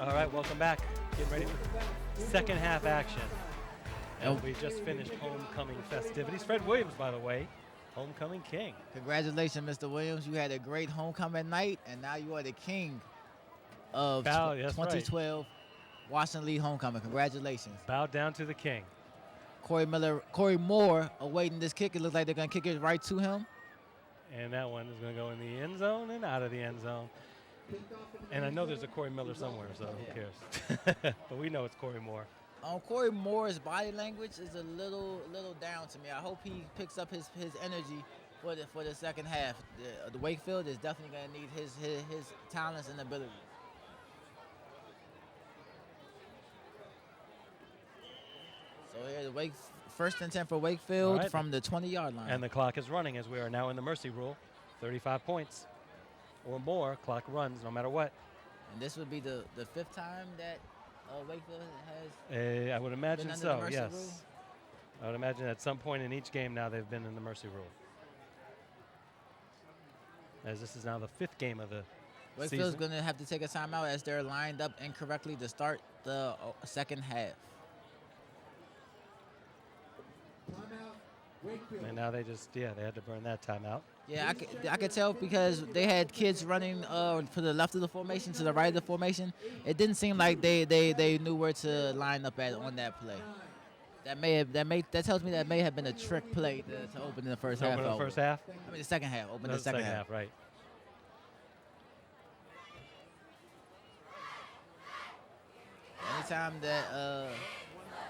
All right, welcome back. Getting ready for second half action. And we just finished homecoming festivities. Fred Williams, by the way, homecoming king. Congratulations, Mr. Williams. You had a great homecoming night, and now you are the king of 2012 Washington Lee homecoming. Congratulations. Bow down to the king. Corey Moore awaiting this kick. It looks like they're going to kick it right to him. And that one is going to go in the end zone and out of the end zone. And I know there's a Corey Miller somewhere, so who cares? But we know it's Corey Moore. Corey Moore's body language is a little down to me. I hope he picks up his energy for the second half. The Wakefield is definitely going to need his talents and ability. So here, the first and 10 for Wakefield from the 20-yard line. And the clock is running as we are now in the mercy rule. 35 points or more, clock runs no matter what. And this would be the fifth time that Wakefield has I would imagine been so, under the mercy yes. rule? I would imagine at some point in each game now they've been in the mercy rule. As this is now the fifth game of the Wakefield's season. going to have to take a timeout as they're lined up incorrectly to start the second half. And now they just, they had to burn that timeout. Yeah, I could tell because they had kids running to the left of the formation, to the right of the formation. It didn't seem like they knew where to line up at on that play. That tells me that may have been a trick play to open in the first half. Open the first half? I mean the second half. Open the second half. Right. Anytime that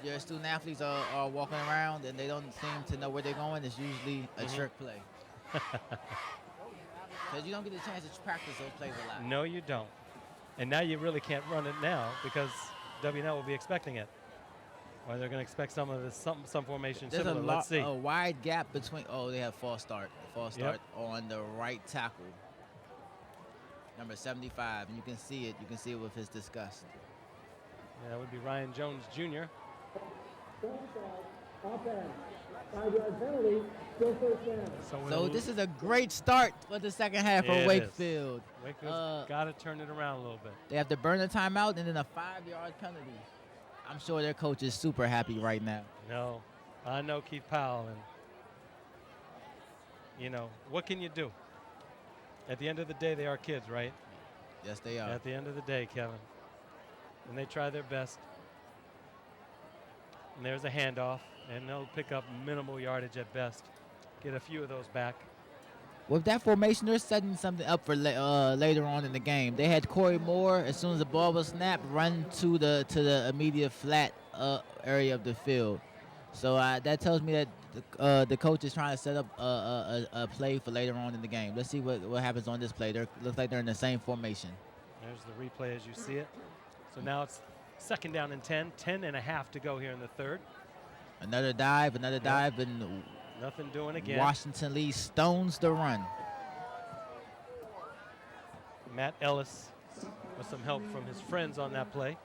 your student athletes are walking around and they don't seem to know where they're going, it's usually a trick play. Because you don't get a chance to practice those plays a lot. No, you don't. And now you really can't run it now because WNL will be expecting it. Or they're going to expect some of this, some formation There's similar. Let's see. A wide gap between. Oh, they have false start. False start on the right tackle. Number 75, and you can see it. You can see it with his disgust. Yeah, that would be Ryan Jones Jr. So this is a great start for the second half for Wakefield. Wakefield's got to turn it around a little bit. They have to burn the timeout and then a 5-yard penalty. I'm sure their coach is super happy right now. No, I know Keith Powell, and what can you do? At the end of the day, they are kids, right? Yes, they are. At the end of the day, Kevin. And they try their best. And there's a handoff, and they'll pick up minimal yardage at best. Get a few of those back. With that formation, they're setting something up for later on in the game. They had Corey Moore, as soon as the ball was snapped, run to the immediate flat area of the field. So that tells me that the coach is trying to set up a play for later on in the game. Let's see what happens on this play. Looks like they're in the same formation. There's the replay as you see it. So now it's second down and 10 and a half to go here in the third. Another dive, and nothing doing again. Washington Lee stones the run. Matt Ellis with some help from his friends on that play.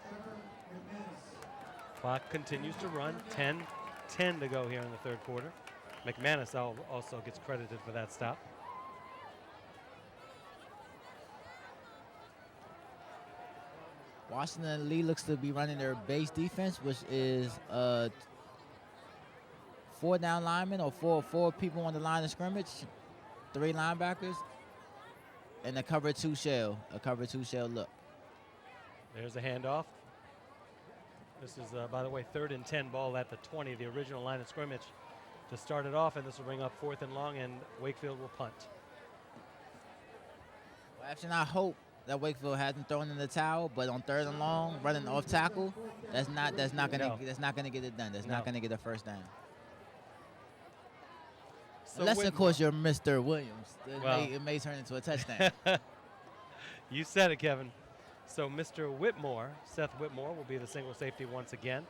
Clock continues to run. 10 to go here in the third quarter. McManus also gets credited for that stop. Washington Lee looks to be running their base defense, which is 4 down linemen or four people on the line of scrimmage, 3 linebackers, and a cover 2 shell look. There's a handoff. This is, by the way, 3rd and 10 ball at the 20, the original line of scrimmage to start it off, and this will bring up 4th and long, and Wakefield will punt. Well, actually, I hope that Wakefield hasn't thrown in the towel, but on 3rd and long, running off tackle, that's not gonna get it done. That's not gonna get a first down. So unless, of course, you're Mr. Williams. It may turn into a touchdown. You said it, Kevin. So Mr. Whitmore, Seth Whitmore, will be the single safety once again.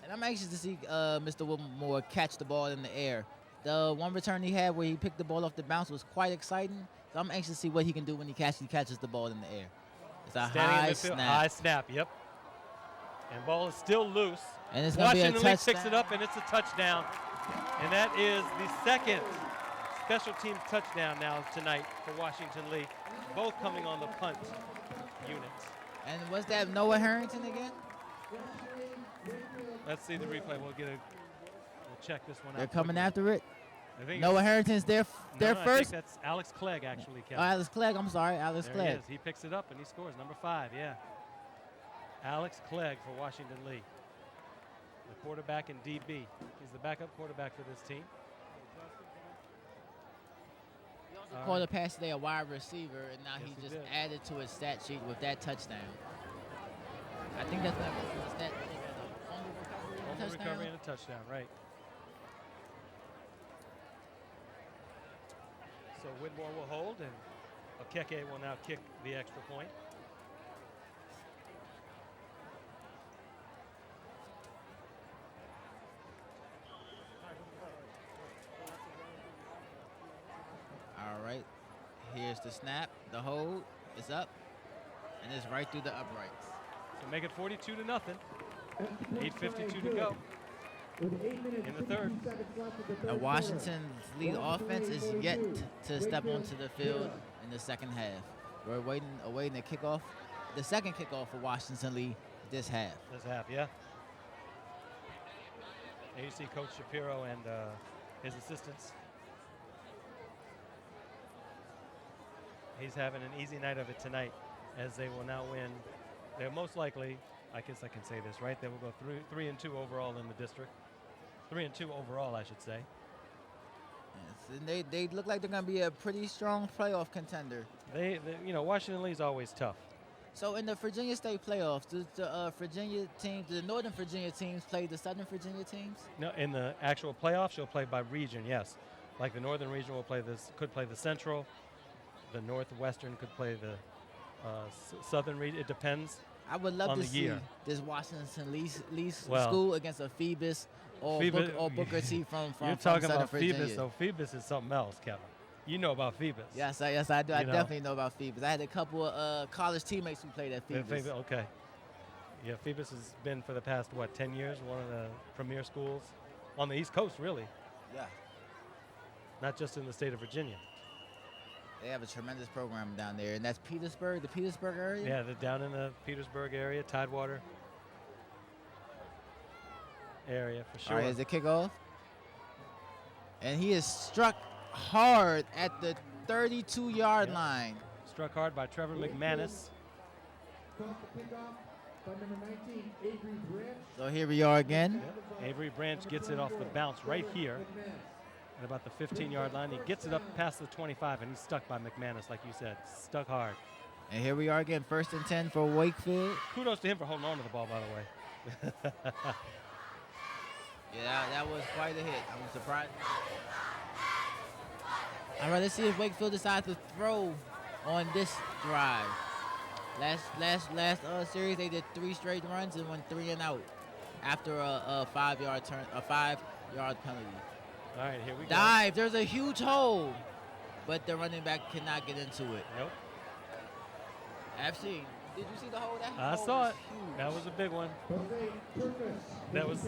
And I'm anxious to see Mr. Whitmore catch the ball in the air. The one return he had where he picked the ball off the bounce was quite exciting. So I'm anxious to see what he can do when he catches the ball in the air. It's a high snap. High snap, yep. And ball is still loose. And it's going to be a touchdown. Washington Lee picks it up, and it's a touchdown. And that is the second special teams touchdown now tonight for Washington Lee, both coming on the punt units. And was that Noah Harrington again? Let's see the replay. We'll check this one out. They're coming quickly. after it. I think Noah Harrington's there no, I first. think that's Alex Clegg, actually, Oh, Kevin. Alex Clegg. I'm sorry, Alex There Clegg. he is. He picks it up and he scores. Number 5, yeah. Alex Clegg for Washington Lee. The quarterback and DB. He's the backup quarterback for this team. He called a pass today a wide receiver, and now Yes, he he just did. added to his stat sheet with that touchdown. I think that's not a stat. Fumble recovery and a touchdown, right. So Whitmore will hold, and Okeke will now kick the extra point. All right, here's the snap. The hold is up, and it's right through the uprights. So make it 42-0. 8:52 to go in the third. Now Washington's lead offense is yet to step onto the field in the second half. We're awaiting the kickoff, the second kickoff for Washington Lee this half. This half, yeah. And you see Coach Shapiro and his assistants. He's having an easy night of it tonight, as they will now win. They're most likely, I guess I can say this, right? They will go 3-2 overall in the district. 3-2 overall, I should say. Yes, and they look like they're going to be a pretty strong playoff contender. They Washington Lee's always tough. So in the Virginia State playoffs, does the Northern Virginia teams play the Southern Virginia teams? No, in the actual playoffs, you'll play by region, yes. Like the Northern region could play the Central. The Northwestern could play the Southern region. It depends. I would love on to the see year. this Washington Lee Well, school against a Phoebus or Booker T from You're from talking Southern about Virginia. Phoebus, so Phoebus is something else, Kevin. You know about Phoebus. Yes, I do. I You know. definitely know about Phoebus. I had a couple of college teammates who played at Phoebus. Okay. Yeah, Phoebus has been for the past, 10 years, one of the premier schools on the East Coast, really, Yeah, not just in the state of Virginia. they have a tremendous program down there, and that's Petersburg, the Petersburg area. Yeah, they're down in the Petersburg area, Tidewater area for sure. All right, here's the kickoff, and he is struck hard at the 32-yard Yep. line. Struck hard by Trevor McManus. So here we are again. Yep. Avery Branch gets it off the bounce right here at about the 15-yard line. He gets it up past the 25, and he's stuck by McManus, like you said. Stuck hard. And here we are again, 1st and 10 for Wakefield. Kudos to him for holding on to the ball, by the way. Yeah, that was quite a hit. I'm surprised. All right, let's see if Wakefield decides to throw on this drive. Last series, they did 3 straight runs and went 3 and out after a 5-yard penalty. All right, here we go. Dive. There's a huge hole, but the running back cannot get into it. Nope. Actually, did you see the hole? That I hole saw was it. huge. That was a big one. That was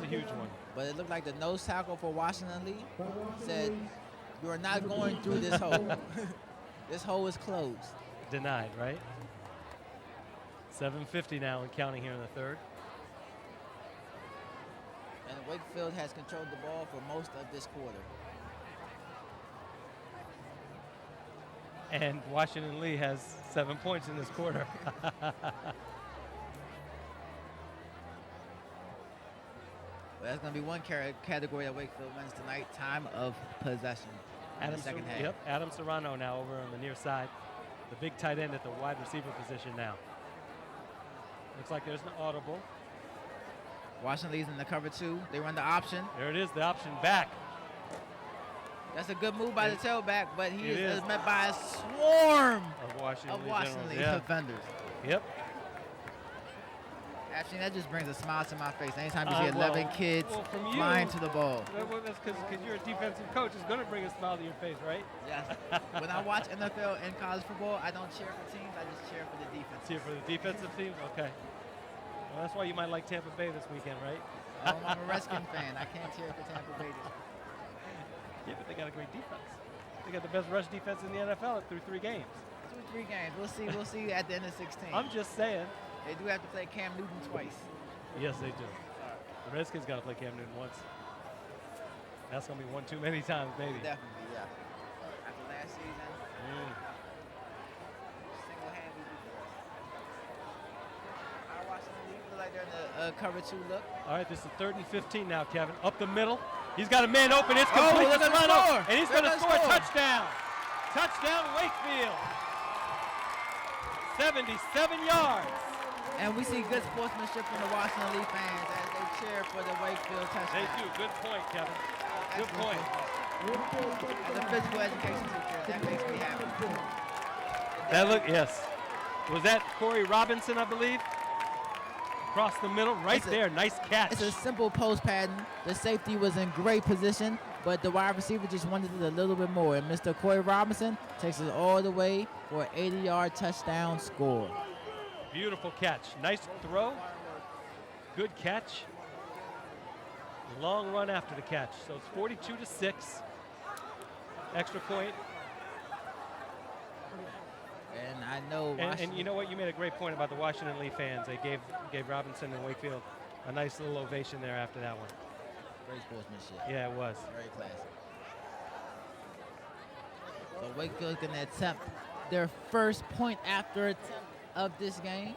a huge one. But it looked like the nose tackle for Washington Lee said, "You are not going through this hole. This hole is closed." Denied, right? 7:50 now and counting here in the third. And Wakefield has controlled the ball for most of this quarter. And Washington Lee has 7 points in this quarter. Well, that's going to be one category that Wakefield wins tonight, time of possession in the second half. Yep, Adam Serrano now over on the near side. The big tight end at the wide receiver position now. Looks like there's an audible. Washington Lee's in the cover 2. They run the option. There it is, the option back. That's a good move by the tailback, but he It is is. met by a swarm Of Washington of Lee Washington Generals. Lee Yeah. defenders. Yep. Actually, that just brings a smile to my face. Anytime you see Well, 11 kids from you, flying to the ball. Well, that's because you're a defensive coach. It's going to bring a smile to your face, right? Yes. When I watch NFL and college football, I don't cheer for teams. I just cheer for the defense. Cheer for the defensive team? Okay. Well, that's why you might like Tampa Bay this weekend, right? Oh, I'm a Redskins fan. I can't cheer for Tampa Bay. Yeah, but they got a great defense. They got the best rush defense in the NFL through 3 games. That's 2-3 games. We'll see at the end of 16. I'm just saying. They do have to play Cam Newton twice. Yes, they do. The Redskins got to play Cam Newton once. That's going to be one too many times, maybe. Definitely, yeah. After last season, single-handedly beat the rest. Washington look like they're in the cover 2 look. All right, this is 3rd and 15 now, Kevin. Up the middle. He's got a man open. It's complete. They're gonna score. And he's going to score a touchdown. Touchdown, Wakefield. 77 yards. And we see good sportsmanship from the Washington Lee fans as they cheer for the Wakefield touchdown. They do. Good point, Kevin. Good point. As a physical education teacher, that makes me happy. Yes. Was that Corey Robinson, I believe? Across the middle, right there. Nice catch. It's a simple post pattern. The safety was in great position, but the wide receiver just wanted it a little bit more. And Mr. Corey Robinson takes it all the way for an 80-yard touchdown score. Beautiful catch. Nice throw. Good catch. Long run after the catch. So it's 42-6. Extra point. And I know And you know what? You made a great point about the Washington Lee fans. They gave Robinson and Wakefield a nice little ovation there after that one. Great sportsmanship. Yeah, it was. Very classic. So Wakefield's going to attempt their first point after attempt of this game.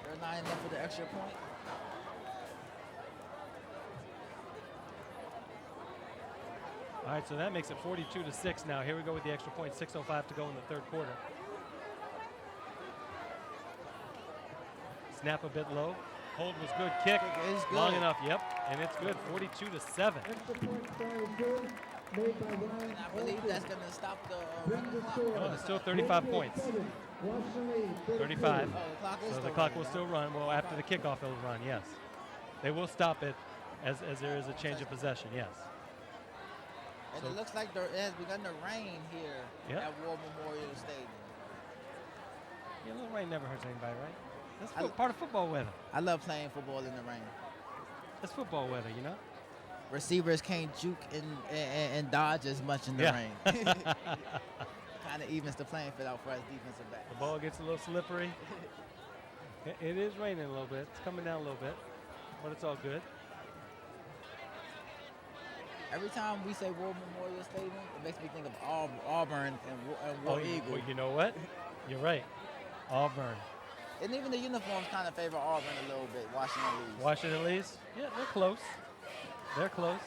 They're lining up for the extra point. All right, so that makes it 42-6 now. Here we go with the extra point. 6:05 to go in the 3rd quarter. Snap a bit low. Hold was good. Kick It's good. long enough. Yep, and it's good. 42-7. And I believe that's going to stop the running clock. Oh, it's still 35 points. 35. So the clock will still run. Well, after the kickoff, it'll run. Yes, they will stop it as there is a change of possession. Yes. And it looks like it has begun to rain here at War Memorial Stadium. Yeah, a little rain never hurts anybody, right? That's part of football weather. I love playing football in the rain. It's football weather, you know? Receivers can't juke and dodge as much in the rain. Kind of evens the playing field out for us defensive backs. The ball gets a little slippery. It is raining a little bit. It's coming down a little bit, but it's all good. Every time we say War Memorial Stadium, it makes me think of Auburn and War Eagle. Well, you know what? You're right. Auburn. And even the uniforms kind of favor Auburn a little bit, Washington Lee's. Washington Lee's? Yeah, they're close. They're close.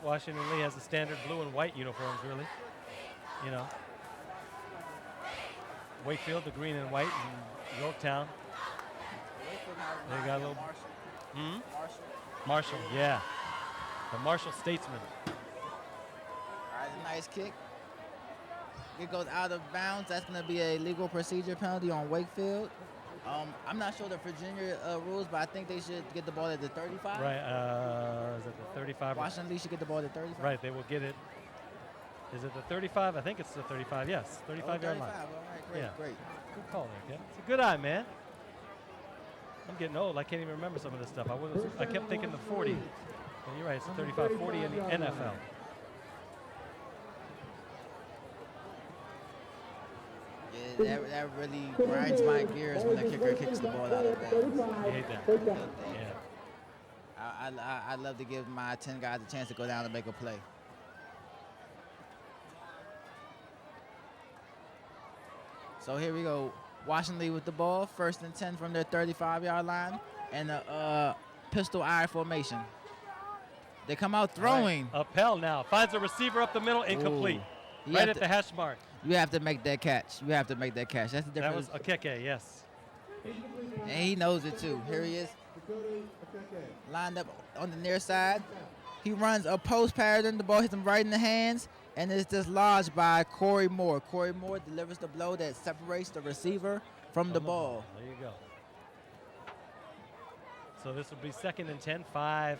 Washington Lee has the standard blue and white uniforms, really. You know. Wakefield, the green and white, and Yorktown. They got a little. Marshall, yeah. The Marshall Statesman. All right, a nice kick. It goes out of bounds. That's going to be a legal procedure penalty on Wakefield. I'm not sure the Virginia rules, but I think they should get the ball at the 35. Right. Is it the 35? Washington Lee should get the ball at the 35. Right. They will get it. Is it the 35? I think it's the 35. Yes. 35-yard line. All right. Great. Yeah. Great. Good call there, Kevin. It's a good eye, man. I'm getting old. I can't even remember some of this stuff. I kept thinking the 40. And you're right. It's the 35, 40 in the NFL. Yeah, that really grinds my gears when the kicker kicks the ball out of bounds. You hate that. Yeah. I'd love to give my 10 guys a chance to go down and make a play. So here we go. Washington Lee with the ball. 1st and 10 from their 35-yard line. And a pistol eye formation. They come out throwing. Right. Appel now. Finds a receiver up the middle. Incomplete. Right at the hash mark. You have to make that catch. You have to make that catch. That's the difference. That was Akeke, yes. And he knows it too. Here he is. Lined up on the near side. He runs a post pattern. The ball hits him right in the hands. And it's dislodged by Corey Moore. Corey Moore delivers the blow that separates the receiver from the ball. There you go. So this will be 2nd and 10, 5-10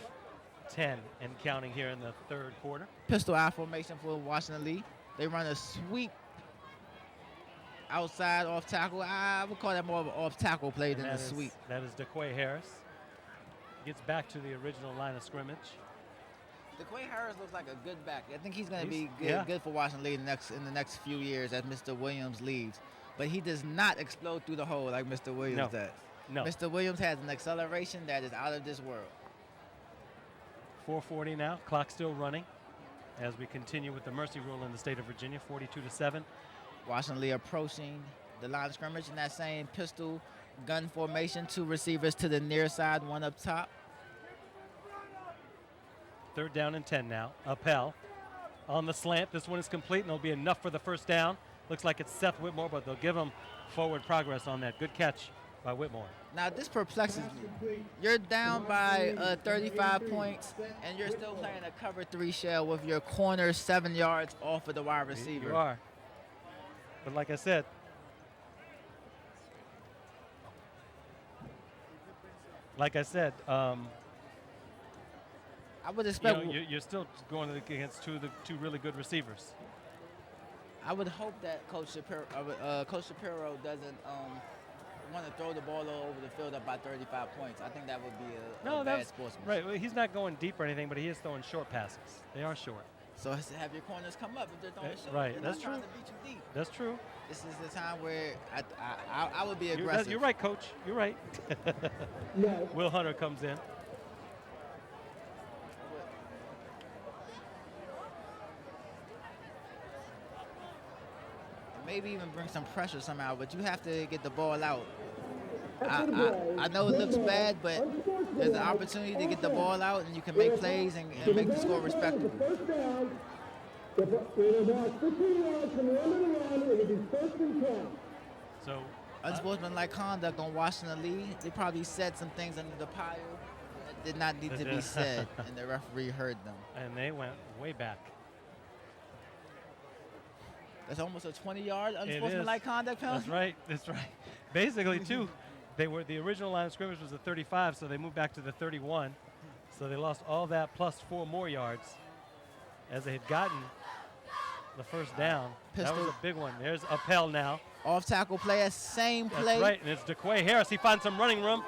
and counting here in the 3rd quarter. Pistol eye formation for Washington Lee. They run a sweep outside off tackle. I would call that more of an off tackle play than a sweep. That is DeQuay Harris. Gets back to the original line of scrimmage. DeQuay Harris looks like a good back. I think he's going to be good for Washington Lee in the next few years as Mr. Williams leaves. But he does not explode through the hole like Mr. Williams does. No. Mr. Williams has an acceleration that is out of this world. 4:40 now. Clock still running as we continue with the mercy rule in the state of Virginia. 42-7. Washington Lee approaching the line of scrimmage in that same pistol gun formation. 2 receivers to the near side, 1 up top. 3rd down and 10 now. Appel on the slant. This one is complete, and it'll be enough for the first down. Looks like it's Seth Whitmore, but they'll give him forward progress on that. Good catch by Whitmore. Now, this perplexes me. You're down by 35 points, and you're still playing a cover 3 shell with your corner 7 yards off of the wide receiver. You are. But like I said, I would expect you're still going against two really good receivers. I would hope that Coach Shapiro doesn't want to throw the ball all over the field up by 35 points. I think that would be a bad sportsman. Right. Well, he's not going deep or anything, but he is throwing short passes. They are short. So have your corners come up if they're throwing short. Right. They're That's not true. trying to beat you deep. That's true. This is the time where I would be aggressive. You're right, Coach. You're right. No. Will Hunter comes in. Maybe even bring some pressure somehow, but you have to get the ball out. I know it looks bad, but there's an opportunity to get the ball out, and you can make plays and make the score respectable. So unsportsmanlike conduct on Washington Lee. They probably said some things under the pile that did not need to be said, and the referee heard them. And they went way back. That's almost a 20-yard unsportsmanlike conduct penalty. That's right. Basically, too, the original line of scrimmage was the 35, so they moved back to the 31. So they lost all that plus 4 more yards as they had gotten the first down. That was a big one. There's Appel now. Off tackle play, same play. That's right, and it's DeQuay Harris. He finds some running room,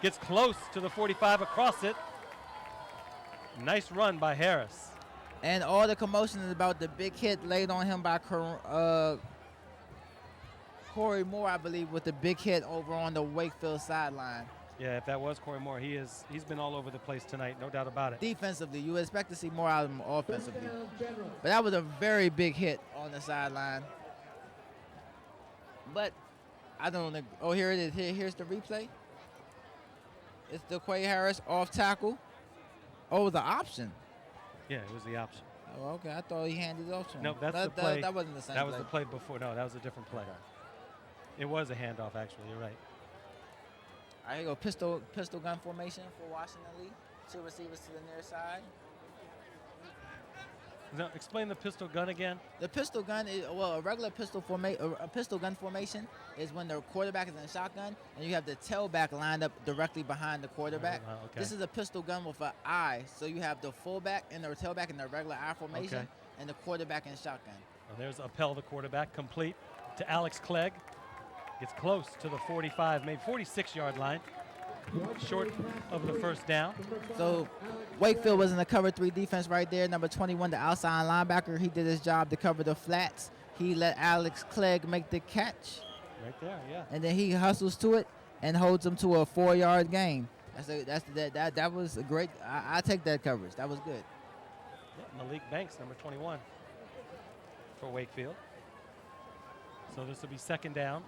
gets close to the 45 across it. Nice run by Harris. And all the commotion is about the big hit laid on him by Corey Moore, I believe, with the big hit over on the Wakefield sideline. Yeah, if that was Corey Moore, he's been all over the place tonight, no doubt about it. Defensively, you would expect to see more out of him offensively. But that was a very big hit on the sideline. But I don't know. Oh, here it is. Here's the replay. It's DeQuay Harris off tackle. Oh, the option. Yeah, it was the option. Oh, okay. I thought he handed it off to him. No, that's the play. That wasn't the same That play. was the play before. No, that was a different play. It was a handoff, actually. You're right. All right, here you go. Pistol gun formation for Washington Lee. 2 receivers to the near side. Now, explain the pistol gun again. The pistol gun is, a regular a pistol gun formation is when the quarterback is in shotgun and you have the tailback lined up directly behind the quarterback. Okay. This is a pistol gun with an eye, so you have the fullback and the tailback in the regular I formation and the quarterback in shotgun. Well, there's Appel, the quarterback, complete to Alex Clegg. Gets close to the 45, maybe 46-yard line. Short of the first down. So Wakefield was in the cover 3 defense right there. Number 21, the outside linebacker. He did his job to cover the flats. He let Alex Clegg make the catch. Right there, yeah. And then he hustles to it and holds him to a 4-yard gain. That was a great. I take that coverage. That was good. Yeah, Malik Banks, number 21 for Wakefield. So this will be 2nd down.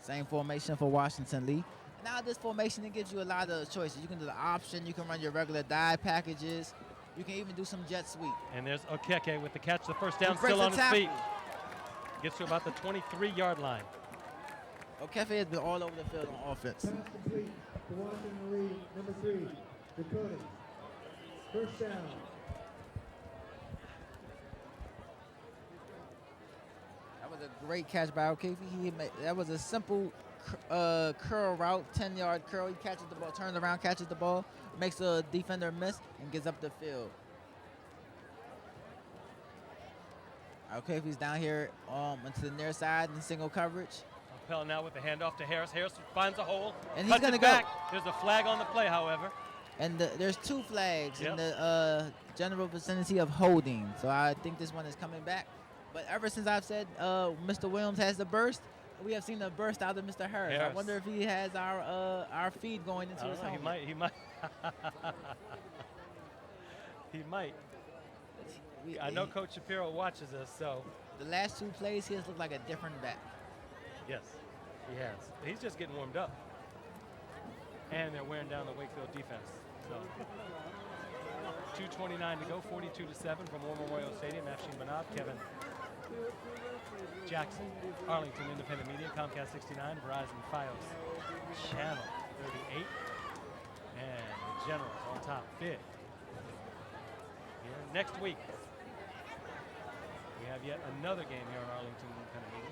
Same formation for Washington Lee. Now this formation, it gives you a lot of choices. You can do the option. You can run your regular dive packages. You can even do some jet sweep. And there's Okeke with the catch. The first down, still on his feet. Gets to about the 23-yard line. Okeke has been all over the field on offense. Pass complete to Washington Lee, number 3, Dakota. First down. That was a great catch by Okeke. That was a simple curl route, 10-yard curl. He catches the ball, turns around, catches the ball, makes the defender miss, and gets up the field. Okay, if he's down here into the near side in single coverage. Appel now with the handoff to Harris. Harris finds a hole. And he's cuts gonna it go. back. There's a flag on the play, however. And there's 2 flags Yep. in the general vicinity of holding. So I think this one is coming back. But ever since I've said Mr. Williams has the burst, we have seen the burst out of Mr. Harris. I wonder if he has our feed going into his helmet. He might. He might. I know Coach Shapiro watches us, so. The last 2 plays, he has looked like a different back. Yes, he has. He's just getting warmed up. And they're wearing down the Wakefield defense. So 2:29 to go, 42-7 from War Memorial Stadium. Afshin Banab, Kevin Jackson, Arlington Independent Media, Comcast 69, Verizon Fios, Channel 38, and the Generals on top, bid. Next week, we have yet another game here on Arlington Independent Media.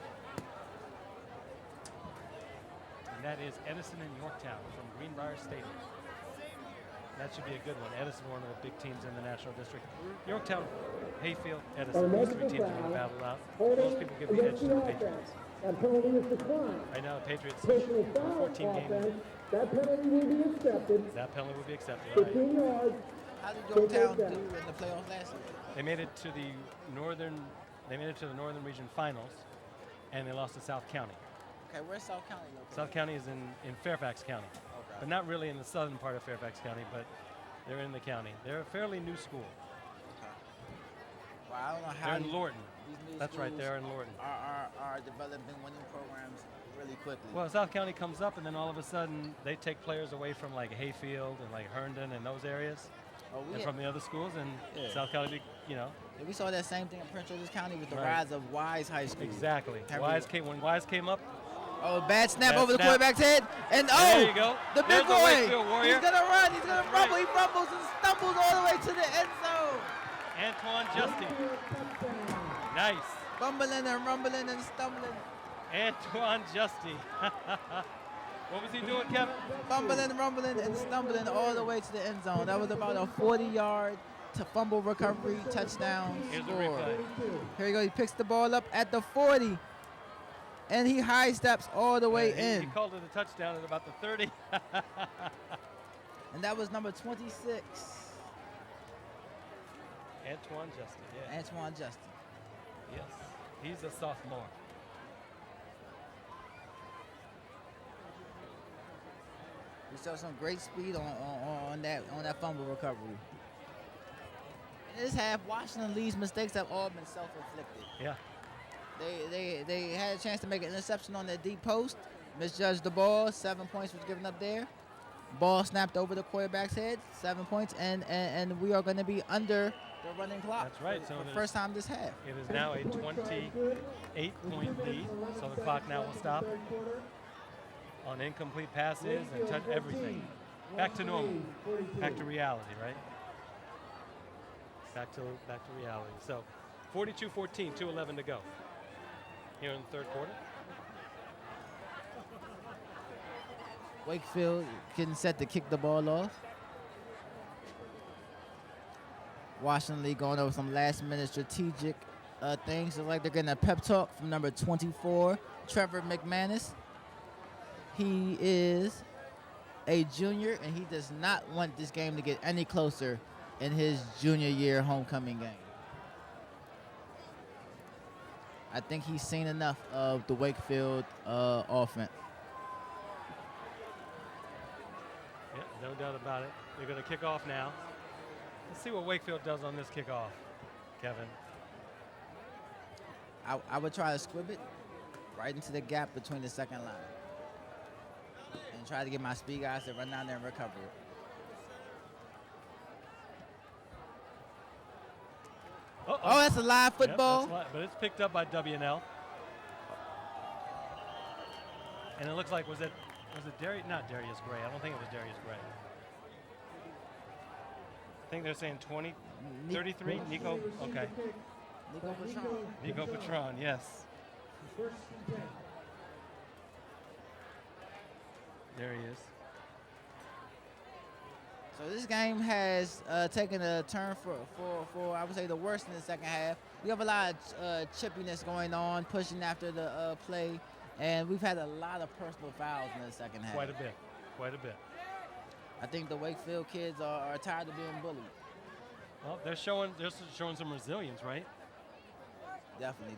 And that is Edison and Yorktown from Greenbrier Stadium. That should be a good one. Edison, one of the big teams in the National District. Yorktown, Hayfield, Edison, those 3 teams are going to battle out. Most people give the edge to the Patriots. Right now, the Patriots have a 14 game. That penalty will be accepted. That penalty will be accepted. 15 yards. How did Yorktown do in the playoffs last year? They made it to the northern region finals, and they lost to South County. Okay, where's South County located? South County is in Fairfax County, but not really in the southern part of Fairfax County, but they're in the county. They're a fairly new school. Okay. Well, I don't know how they're in Lorton. That's right, they're in Lorton. Are developing winning programs really quickly. Well, South County comes up, and then all of a sudden they take players away from like Hayfield and like Herndon and those areas. And from the other schools, and South County, we saw that same thing in Prince George's County with the rise of Wise High School. Exactly. When Wise came up. Oh, bad snap over the quarterback's head, and there you go. The big There's boy. He's gonna run. He's gonna rumble. He rumbles and stumbles all the way to the end zone. Antoine Justy. Nice. Bumbling and rumbling and stumbling. Antoine Justy. What was he doing, Kevin? Bumbling, rumbling, and stumbling all the way to the end zone. That was about a 40-yard to fumble recovery touchdown score. Here you go. He picks the ball up at the 40, and he high steps all the way in. He called it a touchdown at about the 30. And that was number 26. Antoine Justy, yeah. Antoine Justy. Yes. He's a sophomore. We saw some great speed on that fumble recovery. In this half, Washington Lee's mistakes have all been self-inflicted. Yeah. They had a chance to make an interception on their deep post, misjudged the ball. 7 points was given up there. Ball snapped over the quarterback's head. 7 points, and we are going to be under the running clock. That's right. For the first time this half. It is now a 28-point lead, so the clock now will stop on incomplete passes and touch everything. Back to normal. Back to reality, right? Back to reality. So 42-14, 2:11 to go here in the third quarter. Wakefield getting set to kick the ball off. Washington Lee going over some last-minute strategic things. It's like they're getting a pep talk from number 24, Trevor McManus. He is a junior, and he does not want this game to get any closer in his junior year homecoming game. I think he's seen enough of the Wakefield offense. Yeah, no doubt about it. They're going to kick off now. Let's see what Wakefield does on this kickoff, Kevin. I would try to squib it right into the gap between the second line and try to get my speed guys to run down there and recover it. Oh, that's a live football. Yep, but it's picked up by WNL. And it looks like, was it Darius? Not Darius Gray. I don't think it was Darius Gray. I think they're saying 33. Nico. Okay. Nico Patron. Yes. There he is. So this game has taken a turn for I would say the worst in the second half. we have a lot of chippiness going on, pushing after the play, and we've had a lot of personal fouls in the second half. Quite a bit. I think the Wakefield kids are tired of being bullied. Well, they're showing some resilience, right? Definitely.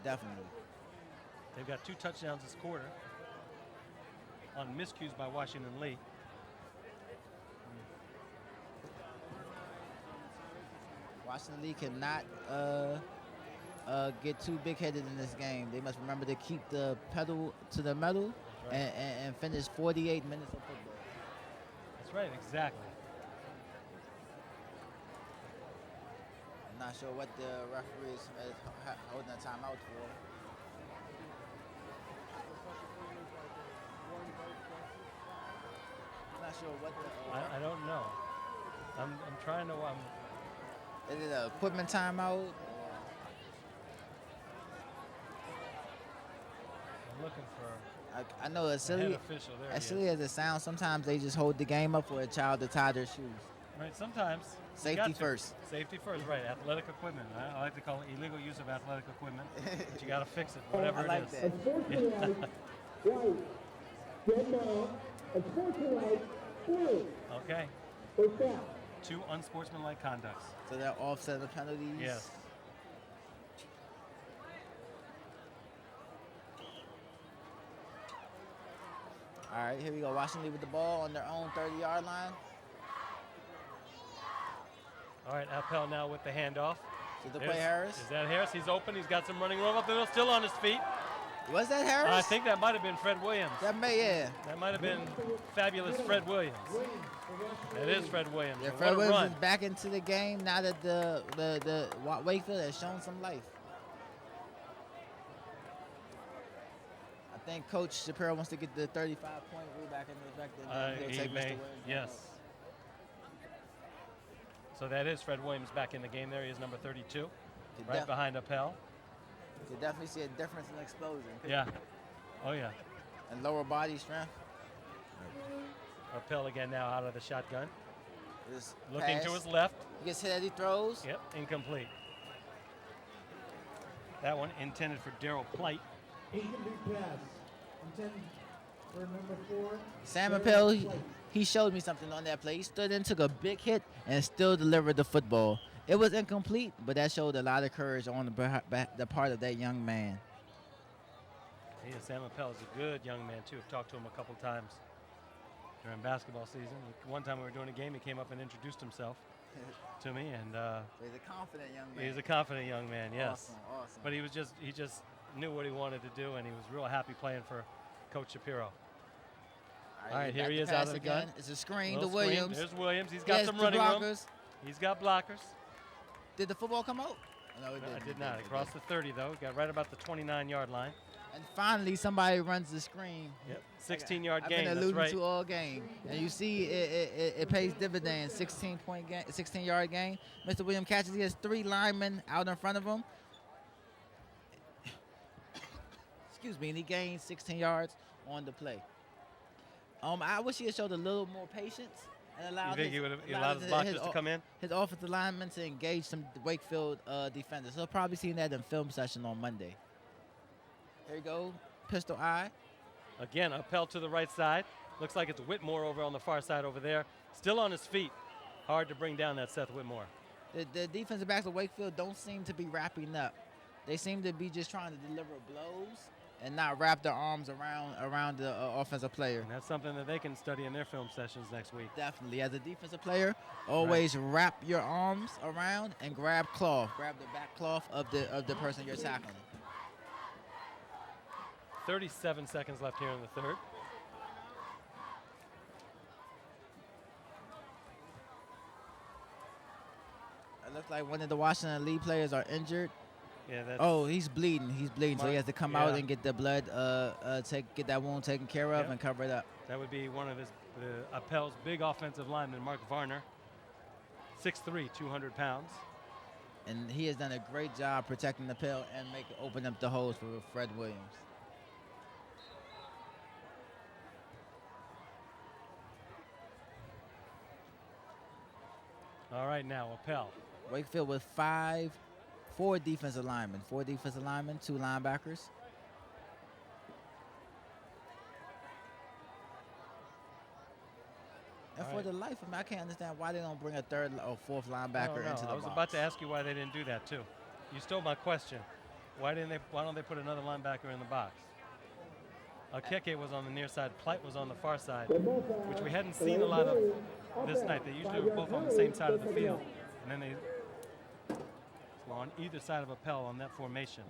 They've got 2 touchdowns this quarter on miscues by Washington Lee. Washington Lee cannot get too big-headed in this game. They must remember to keep the pedal to the metal and finish 48 minutes of football. That's right, exactly. I'm not sure what the referee is holding a timeout for. I'm not sure what the... I don't know. I'm trying to... Is it an equipment timeout? I'm looking for... I know as silly as it sounds, sometimes they just hold the game up for a child to tie their shoes. Right, sometimes. Safety first. Safety first, right. Athletic equipment. I like to call it illegal use of athletic equipment. But you got to fix it, whatever I like it is. that. Okay. 2 unsportsmanlike conducts. So they're offset the penalties? Yes. All right, here we go. Washington Lee with the ball on their own 30-yard line. All right, Appel now with the handoff. To the play Harris. Is that Harris? He's open. He's got some running room up there. Still on his feet. Was that Harris? I think that might have been Fred Williams. That might have been fabulous Fred Williams. That is Fred Williams. Yeah, Fred Williams is back into the game now that the Wakefield has shown some life. I think Coach Shapiro wants to get the 35-point rule back into effect. And he'll take Mr. Williams. Yes. So that is Fred Williams back in the game there. He is number 32, right behind Appel. You definitely see a difference in explosion. Yeah. Oh, yeah. And lower body strength. Appel again now out of the shotgun. Just looking to his left. He gets hit as he throws. Yep, incomplete. That one intended for Darryl Plight. Incomplete pass. Intended for number 4. Sam Appel, he showed me something on that play. He stood in, took a big hit, and still delivered the football. It was incomplete, but that showed a lot of courage on the part of that young man. Yeah, Sam Appel is a good young man, too. I've talked to him a couple times during basketball season. One time we were doing a game, he came up and introduced himself to me. And he's a confident young man. He's a confident young man, yes. Awesome. But he just knew what he wanted to do, and he was real happy playing for Coach Shapiro. All right, here he is out of the gun. It's a screen to Williams. There's Williams. He's got some running room. He's got blockers. Did the football come out? No, it didn't. It did not. Across the 30, though. Got right about the 29-yard line. And finally, somebody runs the screen. Yep, 16-yard gain. I've been alluding that's right. to all game. And you see it pays dividends, 16-point gain, 16-yard gain. Mr. Williams catches. He has 3 linemen out in front of him. Excuse me, and he gains 16 yards on the play. I wish he had showed a little more patience and allowed his blockers to come in? His offensive linemen to engage some Wakefield defenders. So I'll probably see that in film session on Monday. Here you go, pistol eye. Again, Appel to the right side. Looks like it's Whitmore over on the far side over there. Still on his feet. Hard to bring down that Seth Whitmore. The defensive backs of Wakefield don't seem to be wrapping up. They seem to be just trying to deliver blows and not wrap their arms around the offensive player. And that's something that they can study in their film sessions next week. Definitely. As a defensive player, always wrap your arms around and grab cloth. Grab the back cloth of the person you're tackling. 37 seconds left here in the third. It looks like one of the Washington Lee players are injured. Yeah, that's he's bleeding. So he has to come out and get the blood, get that wound taken care of and cover it up. That would be one of Appel's big offensive linemen, Mark Varner, 6'3", 200 pounds. And he has done a great job protecting Appel and open up the holes for Fred Williams. All right, now Appel. Wakefield with 5 four defensive linemen, 2 linebackers. And All for right. the life of me, I can't understand why they don't bring a third or fourth I linebacker don't know. into the I was box. about to ask you why they didn't do that too. You stole my question. Why don't they put another linebacker in the box? Akeke was on the near side. Plight was on the far side, which we hadn't seen a lot of this night. They usually were both on the same side of the field, and then they were on either side of Appel on that formation.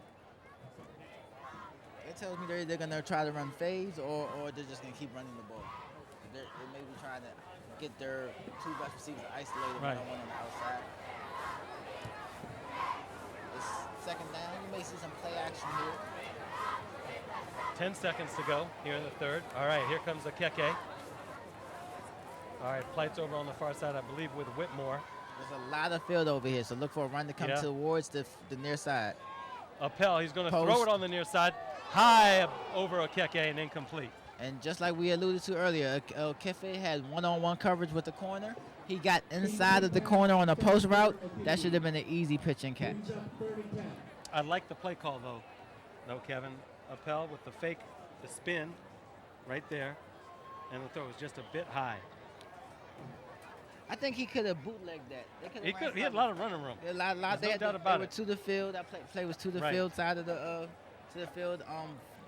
It tells me they're going to try to run fades or they're just going to keep running the ball. They may be trying to get their 2 best receivers isolated Right. one-on-one on the outside. It's second down. You may see some play action here. 10 seconds to go here in the third. All right, here comes Akeke. All right, Plight's over on the far side, I believe, with Whitmore. There's a lot of field over here, so look for a run to come towards the near side. Appel, he's going to Post. throw it on the near side. High over Akeke and incomplete. And just like we alluded to earlier, Kefe had one-on-one coverage with the corner. He got inside of the corner on a post route. That should have been an easy pitch and catch. I like the play call, though, Kevin. Appel with the fake, the spin right there, and the throw was just a bit high. I think he could have bootlegged that. He had a lot of running room. A lot. There's no doubt about it. To the field. That play was to the Right. field side of the to the field.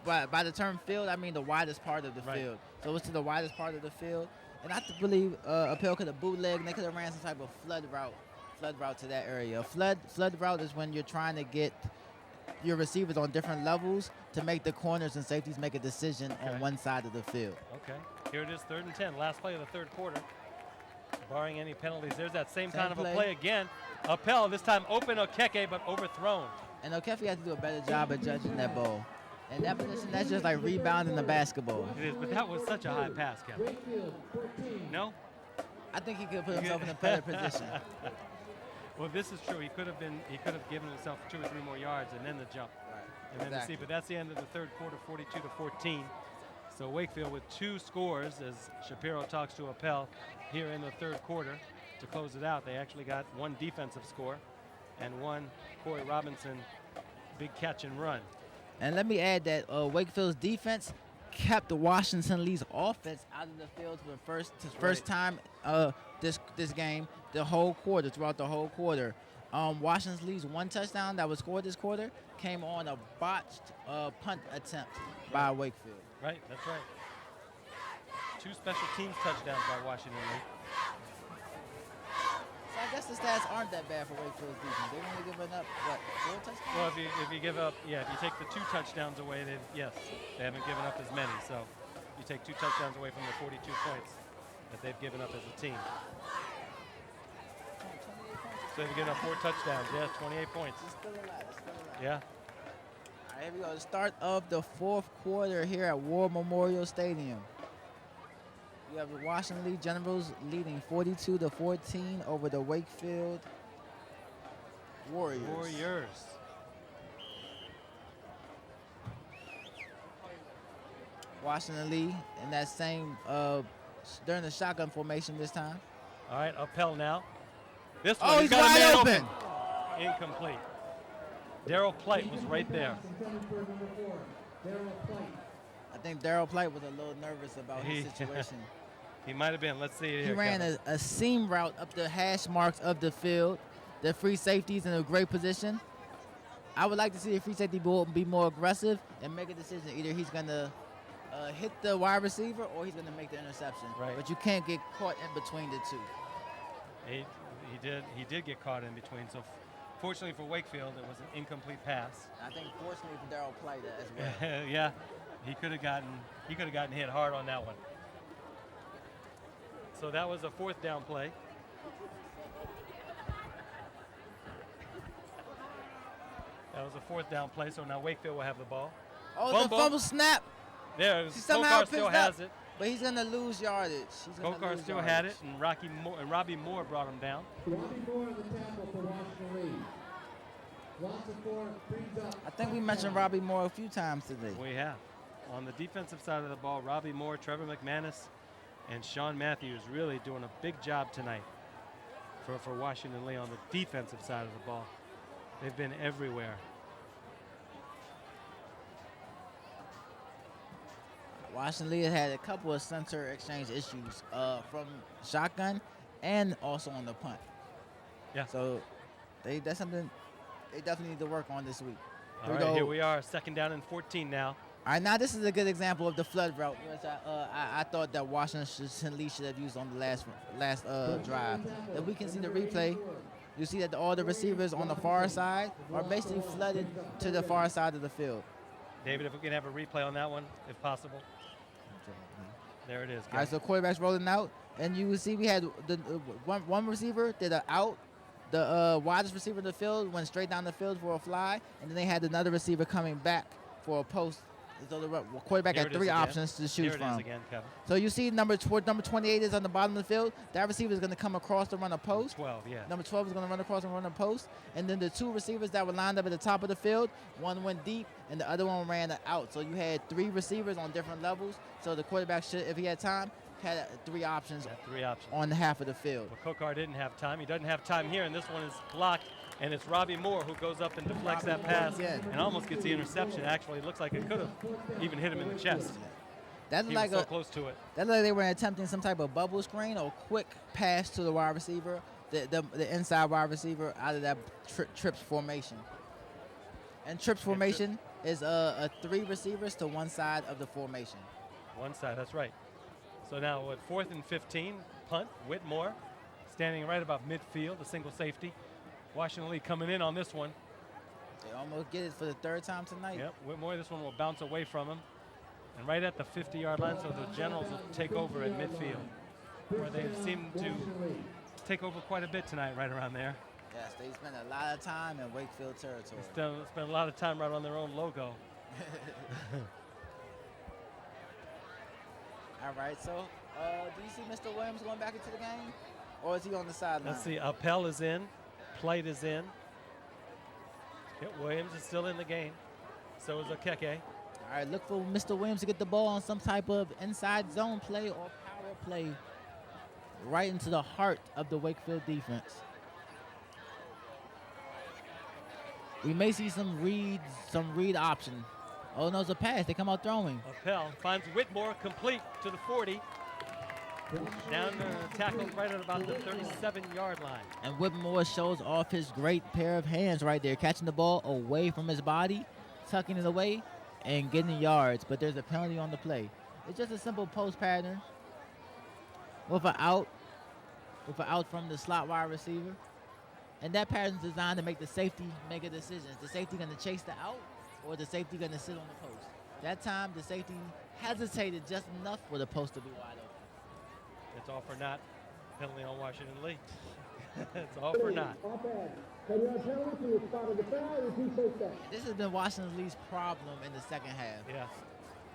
By the term field, I mean the widest part of the Right. field. So it was to the widest part of the field, and I believe Appel could have bootlegged and they could have ran some type of flood route to that area. A flood route is when you're trying to get your receivers on different levels to make the corners and safeties make a decision on one side of the field. Okay, here it is, 3rd and 10, last play of the third quarter. Barring any penalties, there's that same kind of a play again. Appel, this time open Akeke, but overthrown. And Okefi has to do a better job of judging that ball. And that position, that's just like rebounding the basketball. It is, but that was such a high pass, Kevin. No? I think he could put himself in a better position. Well, this is true. He could have given himself 2 or 3 more yards and then the jump. Right. And then the see, but that's the end of the third quarter, 42-14. So Wakefield with 2 scores as Shapiro talks to Appel here in the third quarter to close it out. They actually got 1 defensive score and 1 Corey Robinson big catch and run. And let me add that Wakefield's defense kept Washington Lee's offense out of the field for the first time this game, throughout the whole quarter. Washington Lee's 1 touchdown that was scored this quarter came on a botched punt attempt by Wakefield. Right, that's right. 2 special teams touchdowns by Washington Lee. So I guess the stats aren't that bad for Wakefield's defense. They've only given up, 4 touchdowns? Well, if you give up, if you take the 2 touchdowns away, they haven't given up as many. So you take 2 touchdowns away from the 42 points that they've given up as a team. So they've given up 4 touchdowns. Yeah, 28 points. It's still a lot. Yeah. All right, here we go. The start of the fourth quarter here at War Memorial Stadium. We have the Washington Lee Generals leading 42-14 over the Wakefield Warriors. Washington Lee in that same, during the shotgun formation this time. All right, Appel now. This one, Oh, he's got a man wide open. Incomplete. Daryl Plight was right there. I think Daryl Plight was a little nervous about his situation. He might have been. Let's see it here. He ran a seam route up the hash marks of the field. The free safety's in a great position. I would like to see the free safety be more aggressive and make a decision. Either he's going to hit the wide receiver or he's going to make the interception. Right. But you can't get caught in between the two. He did get caught in between. So fortunately for Wakefield, it was an incomplete pass. I think fortunately for Daryl Plight as well. Yeah, he could have gotten hit hard on that one. So that was a 4th down play. That was a 4th down play. So now Wakefield will have the ball. Oh, the fumble snap. There, He somehow Kokar still has it. But he's going to lose yardage. Kokar still had it, and Robbie Moore brought him down. Robbie Moore on the tackle for Washington Lee. Loss of 4 brings up. I think we mentioned Robbie Moore a few times today. We have. On the defensive side of the ball, Robbie Moore, Trevor McManus, and Sean Matthews really doing a big job tonight for Washington Lee on the defensive side of the ball. They've been everywhere. Washington Lee had a couple of center exchange issues from shotgun and also on the punt. Yeah. So that's something they definitely need to work on this week. All right, here we are, 2nd down and 14 now. All right, now this is a good example of the flood route, which I thought that Washington Lee should have used on the last drive. If we can see the replay, you see that all the receivers on the far side are basically flooded to the far side of the field. David, if we can have a replay on that one, if possible. There it is. All right, so quarterback's rolling out, and you will see we had the one receiver did an out. The widest receiver in the field went straight down the field for a fly, and then they had another receiver coming back for a post. So the quarterback had 3 options to choose from. There it is again, Kevin. So you see number 28 is on the bottom of the field. That receiver is going to come across to run a post. 12, yeah. Number 12 is going to run across and run a post. And then the 2 receivers that were lined up at the top of the field, one went deep and the other one ran out. So you had 3 receivers on different levels. So the quarterback should, if he had time, had 3 options, on half of the field. Well, Kokar didn't have time. He doesn't have time here, and this one is blocked. And it's Robbie Moore who goes up and deflects that pass and almost gets the interception. Actually, it looks like it could have even hit him in the chest. That He like was so close to it. That looked like they were attempting some type of bubble screen or quick pass to the wide receiver, the inside wide receiver out of that trips formation. And trips formation is 3 receivers to one side of the formation. One side, that's right. So now what, 4th and 15, punt, Whitmore standing right about midfield, a single safety. Washington Lee coming in on this one. They almost get it for the 3rd time tonight. Yep, Whitmore, this one will bounce away from him. And right at the 50-yard line, so the Generals will take over at midfield, where they seem to take over quite a bit tonight, right around there. Yes, they spend a lot of time in Wakefield territory. They spend a lot of time right on their own logo. All right, so do you see Mr. Williams going back into the game? Or is he on the sideline? Let's see, Appel is in. Plate is in. Yep, Williams is still in the game. So is Okeke. All right, look for Mr. Williams to get the ball on some type of inside zone play or power play right into the heart of the Wakefield defense. We may see some read option. Oh, no, it's a pass. They come out throwing. Appel finds Whitmore complete to the 40. Down tackled right at about the 37-yard line. And Whitmore shows off his great pair of hands right there, catching the ball away from his body, tucking it away, and getting yards. But there's a penalty on the play. It's just a simple post pattern with an out from the slot wide receiver. And that pattern is designed to make the safety make a decision. Is the safety going to chase the out, or is the safety going to sit on the post? That time, the safety hesitated just enough for the post to be wide open. It's all for naught. Penalty on Washington Lee. It's all for naught. This has been Washington Lee's problem in the second half. Yeah.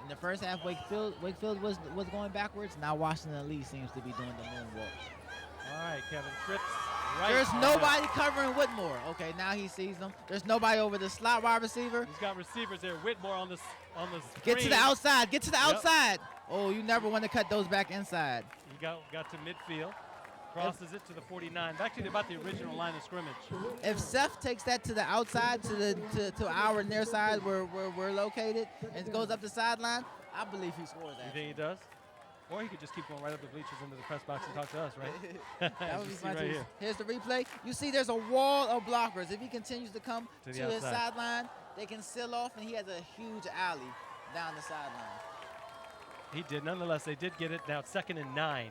In the first half, Wakefield was going backwards. Now Washington Lee seems to be doing the moonwalk. All right, Kevin Trips. Right. There's nobody covering Whitmore. Okay, now he sees them. There's nobody over the slot wide receiver. He's got receivers there. Whitmore on the screen. Get to the outside. Get to the outside. Oh, you never want to cut those back inside. He got to midfield. Crosses it to the 49. Actually, about the original line of scrimmage. If Seth takes that to the outside, to our near side where we're located, and goes up the sideline, I believe he scores that. You think he does? Or he could just keep going right up the bleachers into the press box and talk to us, right? That would be fun right too. here. Here's the replay. You see there's a wall of blockers. If he continues to come to his outside. sideline, they can seal off, and he has a huge alley down the sideline. He did. Nonetheless, they did get it. Now it's 2nd and 9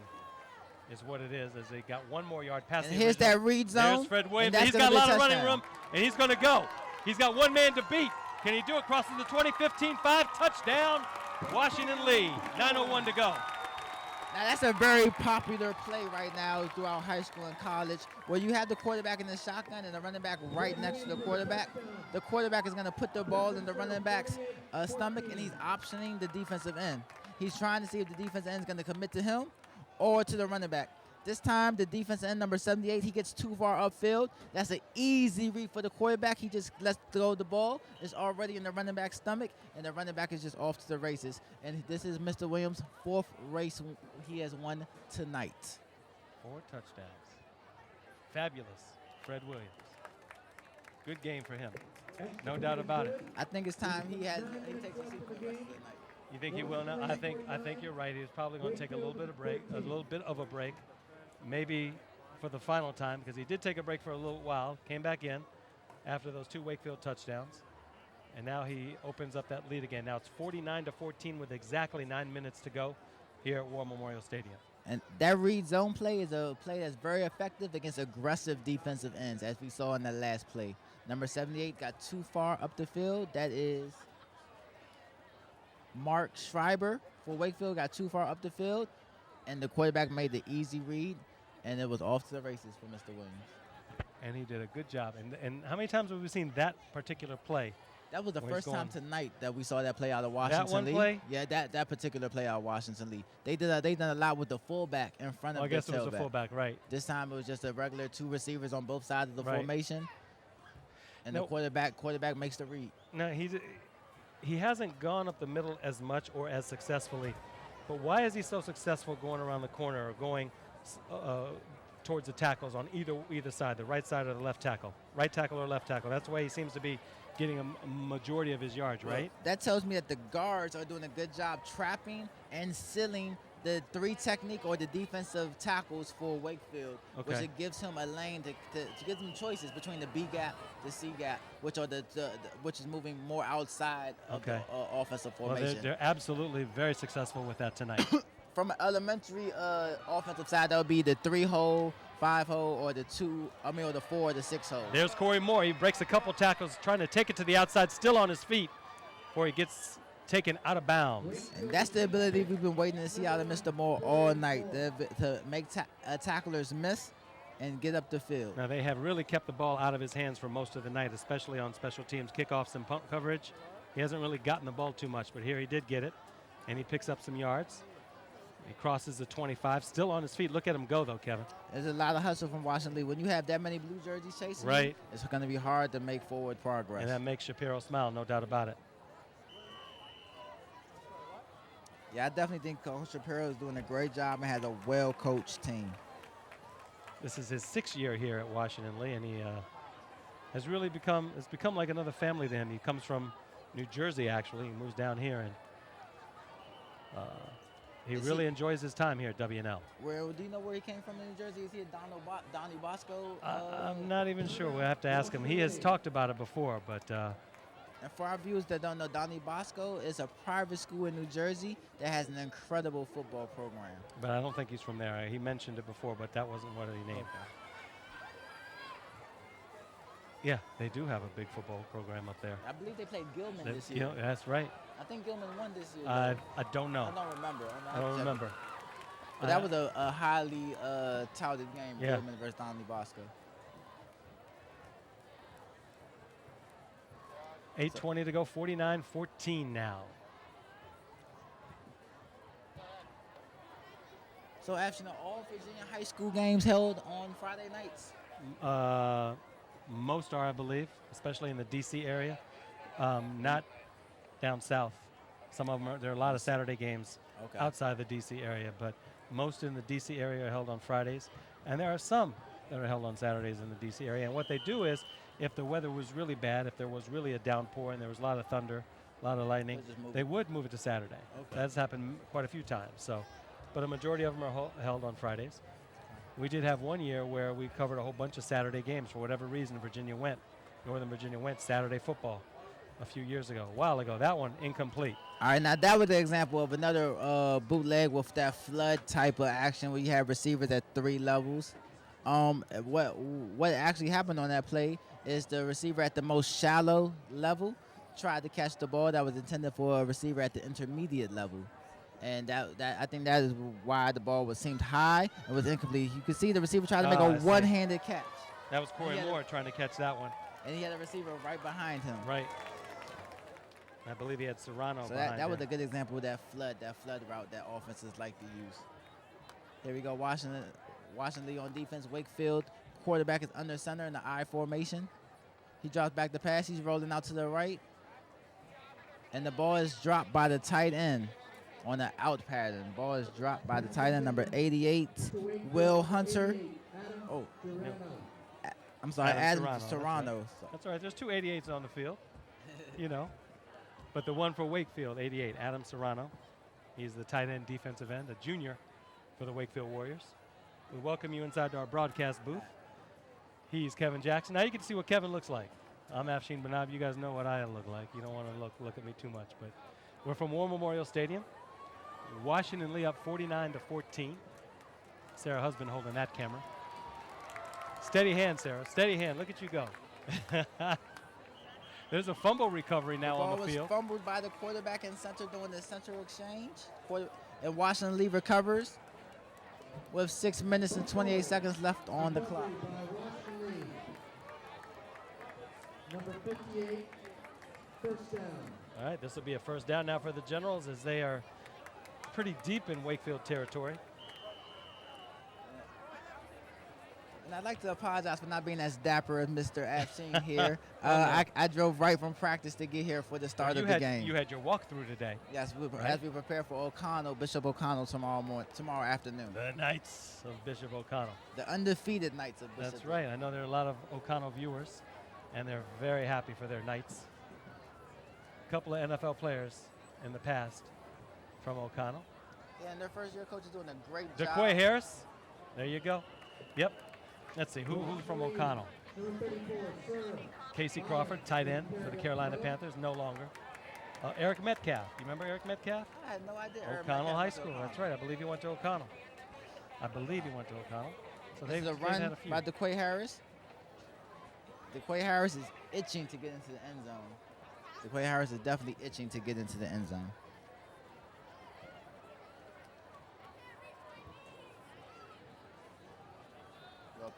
is what it is, as they got one more yard past And the here's original. that read zone. There's Fred Williams. And He's that's got a gonna lot be of a running touchdown. room, and he's going to go. He's got one man to beat. Can he do it? Crossing the 20, 15, 5, touchdown, Washington Lee. 9:01 to go. Now, that's a very popular play right now throughout high school and college, where you have the quarterback in the shotgun and the running back right next to the quarterback. The quarterback is going to put the ball in the running back's stomach, and he's optioning the defensive end. He's trying to see if the defensive end is going to commit to him or to the running back. This time, the defensive end, number 78, he gets too far upfield. That's an easy read for the quarterback. He just lets go the ball. It's already in the running back's stomach, and the running back is just off to the races. And this is Mr. Williams' 4th race he has won tonight. 4 touchdowns. Fabulous, Fred Williams. Good game for him. No doubt about it. I think it's time he takes a seat for the rest of the night. You think he will now? I think you're right. He's probably going to take a little bit of a break, maybe for the final time, because he did take a break for a little while, came back in after those 2 Wakefield touchdowns, and now he opens up that lead again. Now it's 49-14 with exactly 9 minutes to go here at War Memorial Stadium. And that read zone play is a play that's very effective against aggressive defensive ends, as we saw in the last play. Number 78 got too far up the field. That is Mark Schreiber for Wakefield, got too far up the field, and the quarterback made the easy read, and it was off to the races for Mr. Williams. And he did a good job. And how many times have we seen that particular play? That was the Where he's first time going. tonight that we saw that play out of Washington That one Lee. play? Yeah, that particular play out of Washington Lee. They done a lot with the fullback in front Well, of I guess the it was tailback. a fullback, right? This time it was just a regular 2 receivers on both sides of the Right. formation, and No. the quarterback makes the read. No, he hasn't gone up the middle as much or as successfully. But why is he so successful going around the corner or going towards the tackles on either side, the right side or the left tackle? Right tackle or left tackle. That's why he seems to be getting a majority of his yards, right? That tells me that the guards are doing a good job trapping and sealing the 3 technique or the defensive tackles for Wakefield, which Okay. it gives him a lane to give him choices between the B gap, the C gap, which are which is moving more outside of the offensive Well, formation. they're absolutely very successful with that tonight. From an elementary offensive side, that would be the 3-hole, 5-hole, or the 4 or the 6-hole. There's Corey Moore. He breaks a couple tackles, trying to take it to the outside, still on his feet, before he gets taken out of bounds. And that's the ability we've been waiting to see out of Mr. Moore all night, to make tacklers miss and get up the field. Now, they have really kept the ball out of his hands for most of the night, especially on special teams kickoffs and punt coverage. He hasn't really gotten the ball too much, but here he did get it, and he picks up some yards. He crosses the 25, still on his feet. Look at him go, though, Kevin. There's a lot of hustle from Washington Lee. When you have that many blue jerseys chasing you, Right. it's going to be hard to make forward progress. And that makes Shapiro smile, no doubt about it. Yeah, I definitely think Coach Shapiro is doing a great job and has a well-coached team. This is his 6th year here at Washington Lee, and he has really become like another family to him. He comes from New Jersey, actually. He moves down here, and he really enjoys his time here at WNL. Do you know where he came from in New Jersey? Is he a Donnie Bosco? I'm not even sure. We'll have to ask him. He has talked about it before, but And for our viewers that don't know, Donnie Bosco is a private school in New Jersey that has an incredible football program. but I don't think he's from there. He mentioned it before, but that wasn't what he named. Yeah, they do have a big football program up there. I believe they played Gilman this year. That's right. I think Gilman won this year. I don't know. I don't remember. I don't remember. But that was a highly touted game, Yeah. Gilman versus Donnie Bosco. 8:20 to go, 49-14 now. So, actually, all Virginia high school games held on Friday nights. Most are, I believe, especially in the D.C. area. Not down south. Some of them there are a lot of Saturday games outside the D.C. area, but most in the D.C. area are held on Fridays. And there are some that are held on Saturdays in the D.C. area. And what they do is, if the weather was really bad, if there was really a downpour and there was a lot of thunder, a lot of lightning, they would move it to Saturday. That's happened quite a few times. So, but a majority of them are held on Fridays. We did have one year where we covered a whole bunch of Saturday games. For whatever reason, Northern Virginia went Saturday football a few years ago, a while ago. That one, incomplete. All right, now that was an example of another bootleg with that flood type of action where you have receivers at 3 levels. What actually happened on that play is the receiver at the most shallow level tried to catch the ball that was intended for a receiver at the intermediate level. And that I think that is why the ball seemed high and was incomplete. You could see the receiver tried to make a one-handed catch. That was Corey Moore trying to catch that one. And he had a receiver right behind him. Right. I believe he had Serrano So behind that was him. a good example of that flood route that offenses like to use. Here we go, Washington Lee on defense. Wakefield, quarterback is under center in the I formation. He drops back the pass. He's rolling out to the right. And the ball is dropped by the tight end on the out pattern. Ball is dropped by the tight end, number 88, Will Hunter. Oh, I'm sorry, Adam Serrano. Serrano. That's all right. There's two 88s on the field, you know. But the one for Wakefield, 88, Adam Serrano. He's the tight end defensive end, a junior for the Wakefield Warriors. We welcome you inside to our broadcast booth. He's Kevin Jackson. Now you can see what Kevin looks like. I'm Afshin Banab. You guys know what I look like. You don't want to look at me too much. But we're from War Memorial Stadium. Washington Lee up 49-14. Sarah Husband holding that camera. Steady hand, Sarah. Steady hand. Look at you go. There's a fumble recovery now on the field. Ball was fumbled by the quarterback and center during the central exchange. And Washington Lee recovers with 6 minutes and 28 seconds left on the clock. Number 58, first down. All right, this will be a first down now for the Generals as they are pretty deep in Wakefield territory. And I'd like to apologize for not being as dapper as Mr. Afshin here. I drove right from practice to get here for the start of the game. You had your walkthrough today. Yes, as we prepare for Bishop O'Connell tomorrow afternoon. The Knights of Bishop O'Connell. The undefeated Knights of Bishop. That's right. I know there are a lot of O'Connell viewers, and they're very happy for their Knights. A couple of NFL players in the past from O'Connell. Yeah, and their first year coach is doing a great job. DeQuay Harris. There you go. Yep. Let's see, who's from O'Connell? Casey Crawford, tight end for the Carolina Panthers, no longer. Eric Metcalf. You remember Eric Metcalf? I had no idea. O'Connell High School. That's right. I believe he went to O'Connell. So this is a run had a few. by DeQuay Harris. DeQuay Harris is itching to get into the end zone. DeQuay Harris is definitely itching to get into the end zone.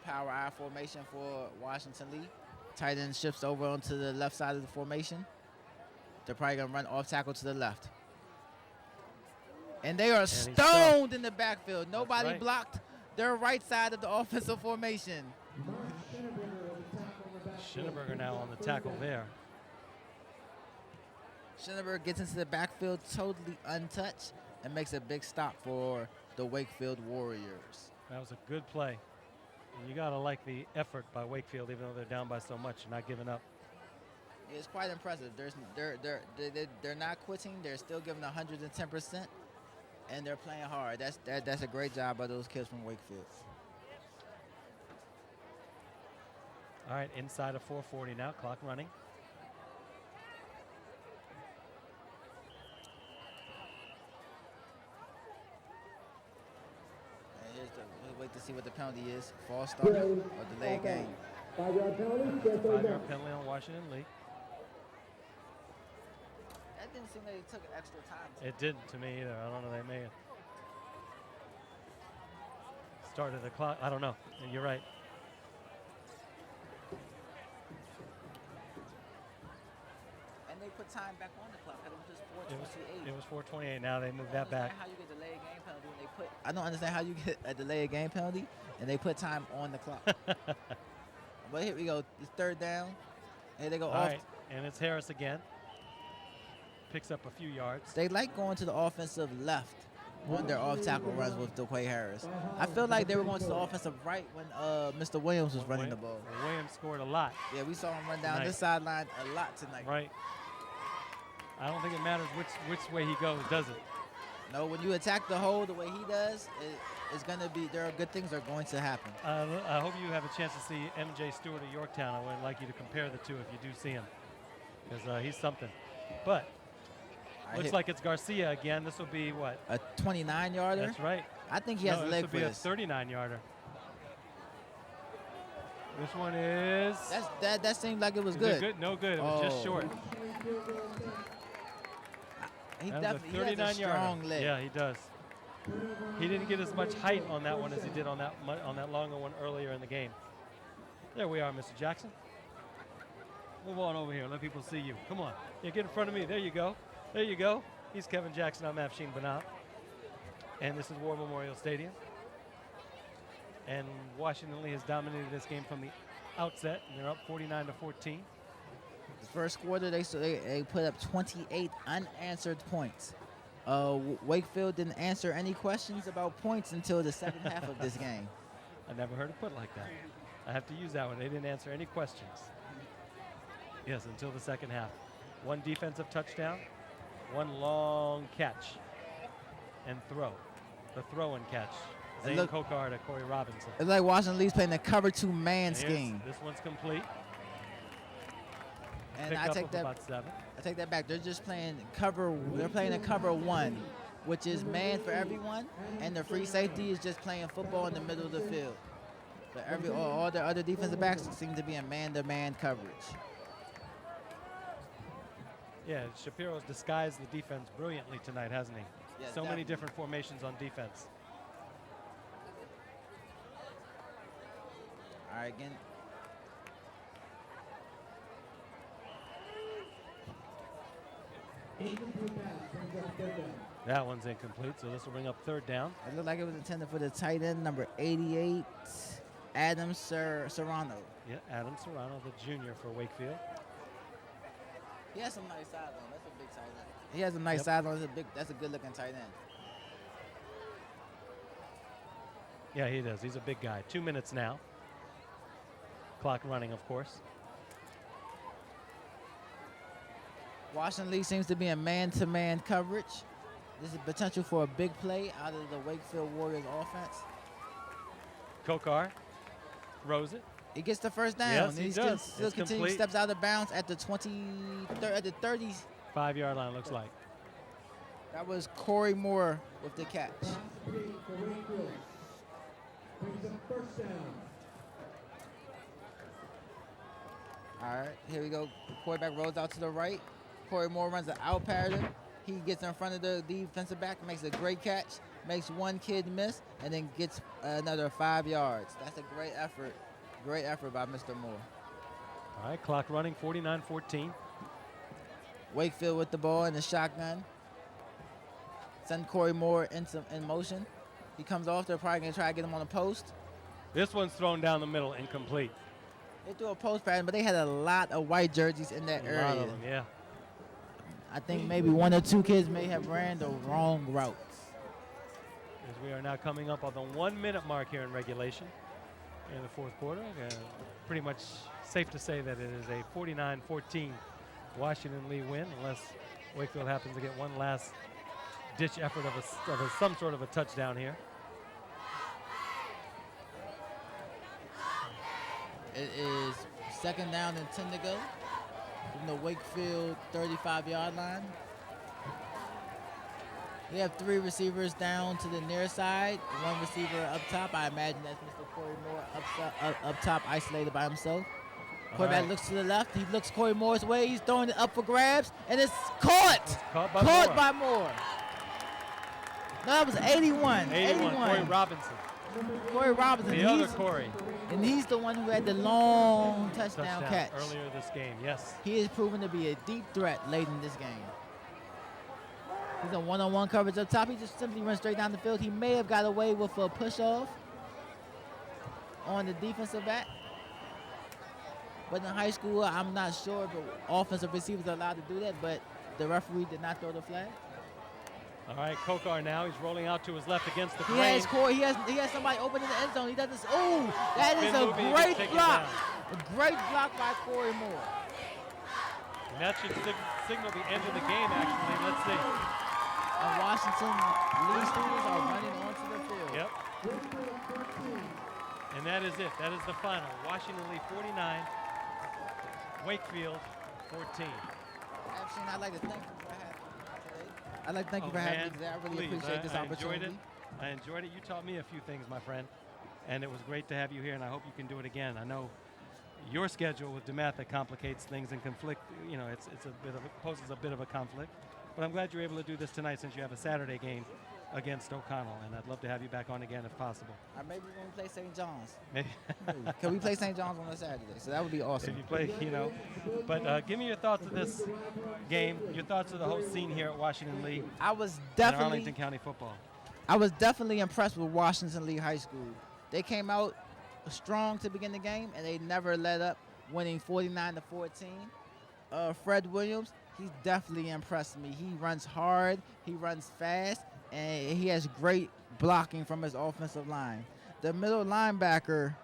Power I formation for Washington Lee. Tight end shifts over onto the left side of the formation. They're probably going to run off tackle to the left. And they are stoned in the backfield. Nobody blocked their right side of the offensive formation. Schinneberger now on the tackle there. Schinneberger gets into the backfield totally untouched and makes a big stop for the Wakefield Warriors. That was a good play. And you got to like the effort by Wakefield, even though they're down by so much, not giving up. It's quite impressive. They're not quitting. They're still giving 110%, and they're playing hard. That's a great job by those kids from Wakefield. All right, inside of 4:40 now, clock running. We'll wait to see what the penalty is. False start or delay game. 5-yard penalty. 5-yard penalty on Washington Lee. That didn't seem like it took extra time. It didn't to me either. I don't know. They may have started the clock. I don't know. You're right. And they put time back on the clock. It was just 4:28. It was 4:28. Now they moved that back. How you get delayed game penalty when they put? I don't understand how you get a delayed game penalty and they put time on the clock. But here we go. It's third down. Here they go All off. right, and it's Harris again. Picks up a few yards. They like going to the offensive left on their off tackle runs with DeQuay Harris. I feel like they were going to the offensive right when Mr. Williams was running the ball. Williams scored a lot. Yeah, we saw him run down this sideline a lot tonight. Right. I don't think it matters which way he goes, does it? No, when you attack the hole the way he does, it's going to be, there are good things are going to happen. I hope you have a chance to see M.J. Stewart of Yorktown. I would like you to compare the two if you do see him, because he's something. But looks like it's Garcia again. This will be what? A 29-yarder? That's right. I think he has a leg for this. This will be a 39-yarder. This one is... That seemed like it was good. Good. No good. It was just short. He definitely has a strong leg. Yeah, he does. He didn't get as much height on that one as he did on that longer one earlier in the game. There we are, Mr. Jackson. Move on over here. Let people see you. Come on. Yeah, get in front of me. There you go. There you go. He's Kevin Jackson. I'm Afshin Banab. And this is War Memorial Stadium. And Washington Lee has dominated this game from the outset. And they're up 49-14. The first quarter, they put up 28 unanswered points. Wakefield didn't answer any questions about points until the second half of this game. I never heard it put like that. I have to use that one. They didn't answer any questions. Yes, until the second half. One defensive touchdown, one long catch and throw. The throw and catch. Zane Kokar to Corey Robinson. It's like Washington Lee's playing a cover 2 man scheme. This one's complete. And I take that. About 7. I take that back. They're just playing cover. They're playing a cover 1, which is man for everyone, and the free safety is just playing football in the middle of the field. But all the other defensive backs seem to be in man-to-man coverage. Yeah, Shapiro's disguised the defense brilliantly tonight, hasn't he? Yeah, so many different formations on defense. All right, again. That one's incomplete, so this will bring up third down. It looked like it was intended for the tight end, number 88, Adam Serrano. Yeah, Adam Serrano, the junior for Wakefield. He has some nice size on. That's a big tight end. He has a nice size on. That's a good-looking tight end. Yeah, he does. He's a big guy. 2 minutes now. Clock running, of course. Washington Lee seems to be in man-to-man coverage. This is potential for a big play out of the Wakefield Warriors offense. Kokar throws it. He gets the first down. Yes, he does. Still continues, steps out of bounds at the 30. 5-yard line, looks like. That was Corey Moore with the catch. All right, here we go. Quarterback rolls out to the right. Corey Moore runs an out pattern. He gets in front of the defensive back, makes a great catch, makes one kid miss, and then gets another 5 yards. That's a great effort. Great effort by Mr. Moore. All right, clock running, 49-14. Wakefield with the ball in the shotgun. Send Corey Moore in motion. He comes off. They're probably going to try to get him on the post. This one's thrown down the middle, incomplete. They threw a post pattern, but they had a lot of white jerseys in that area. A lot of them, yeah. I think maybe 1 or 2 kids may have ran the wrong route. As we are now coming up on the 1 minute mark here in regulation in the fourth quarter. Pretty much safe to say that it is a 49-14 Washington Lee win, unless Wakefield happens to get one last ditch effort of some sort of a touchdown here. It is second down and 10 to go from the Wakefield 35-yard line. We have 3 receivers down to the near side, 1 receiver up top. I imagine that's Mr. Corey Moore up top, isolated by himself. Quarterback looks to the left. He looks Corey Moore's way. He's throwing it up for grabs, and it's caught. Caught by Moore. No, that was 81. 81. Corey Robinson. Corey Robinson. The other Corey. And he's the one who had the long touchdown catch earlier this game. Yes. He is proven to be a deep threat late in this game. He's on one-on-one coverage up top. He just simply runs straight down the field. He may have got away with a push-off on the defensive back. But in high school, I'm not sure, but offensive receivers are allowed to do that, but the referee did not throw the flag. All right, Kokar now. He's rolling out to his left against the He grain. has Corey. He has somebody open in the end zone. He does this. Oh, that is a great block. A great block by Corey Moore. And that should signal the end of the game, actually. Let's see. And Washington Lee students are running onto the field. Yep. And that is it. That is the final. Washington Lee 49, Wakefield 14. Actually, I'd like to thank you for having me today. I'd like to thank you for having me today. I really appreciate this opportunity. I enjoyed it. You taught me a few things, my friend. And it was great to have you here, and I hope you can do it again. I know your schedule with DeMatha complicates things and conflict. You know, it poses a bit of a conflict. But I'm glad you're able to do this tonight since you have a Saturday game against O'Connell, and I'd love to have you back on again if possible. Maybe we're going to play St. John's. Maybe. Can we play St. John's on a Saturday? So that would be awesome. If you play, you know. But give me your thoughts of this game, your thoughts of the whole scene here at Washington Lee. I was definitely and Arlington County football. I was definitely impressed with Washington Lee High School. They came out strong to begin the game, and they never let up, winning 49-14. Fred Williams, he's definitely impressed me. He runs hard, he runs fast, and he has great blocking from his offensive line. The middle linebacker,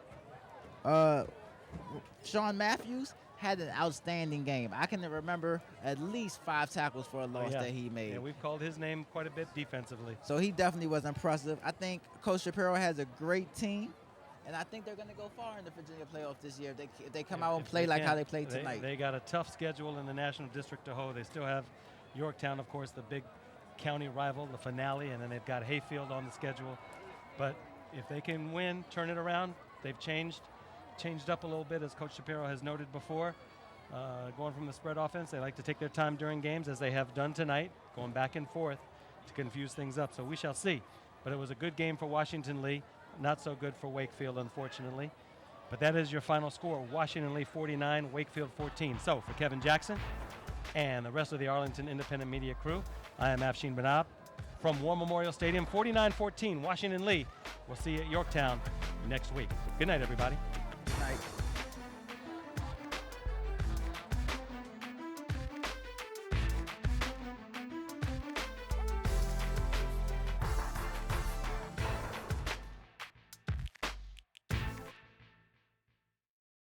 Sean Matthews had an outstanding game. I can remember at least 5 tackles for a loss that he made. Yeah, we've called his name quite a bit defensively. So he definitely was impressive. I think Coach Shapiro has a great team, and I think they're going to go far in the Virginia playoffs this year if they come out and play like how they played tonight. They got a tough schedule in the National District to hold. They still have Yorktown, of course, the big county rival, the finale, and then they've got Hayfield on the schedule. But if they can win, turn it around, they've changed up a little bit, as Coach Shapiro has noted before. Going from the spread offense, they like to take their time during games, as they have done tonight, going back and forth to confuse things up. So we shall see. But it was a good game for Washington Lee, not so good for Wakefield, unfortunately. But that is your final score: Washington Lee 49, Wakefield 14. So for Kevin Jackson and the rest of the Arlington Independent Media crew, I am Afshin Banab from War Memorial Stadium. 49-14, Washington Lee. We'll see you at Yorktown next week. Good night, everybody. Good night.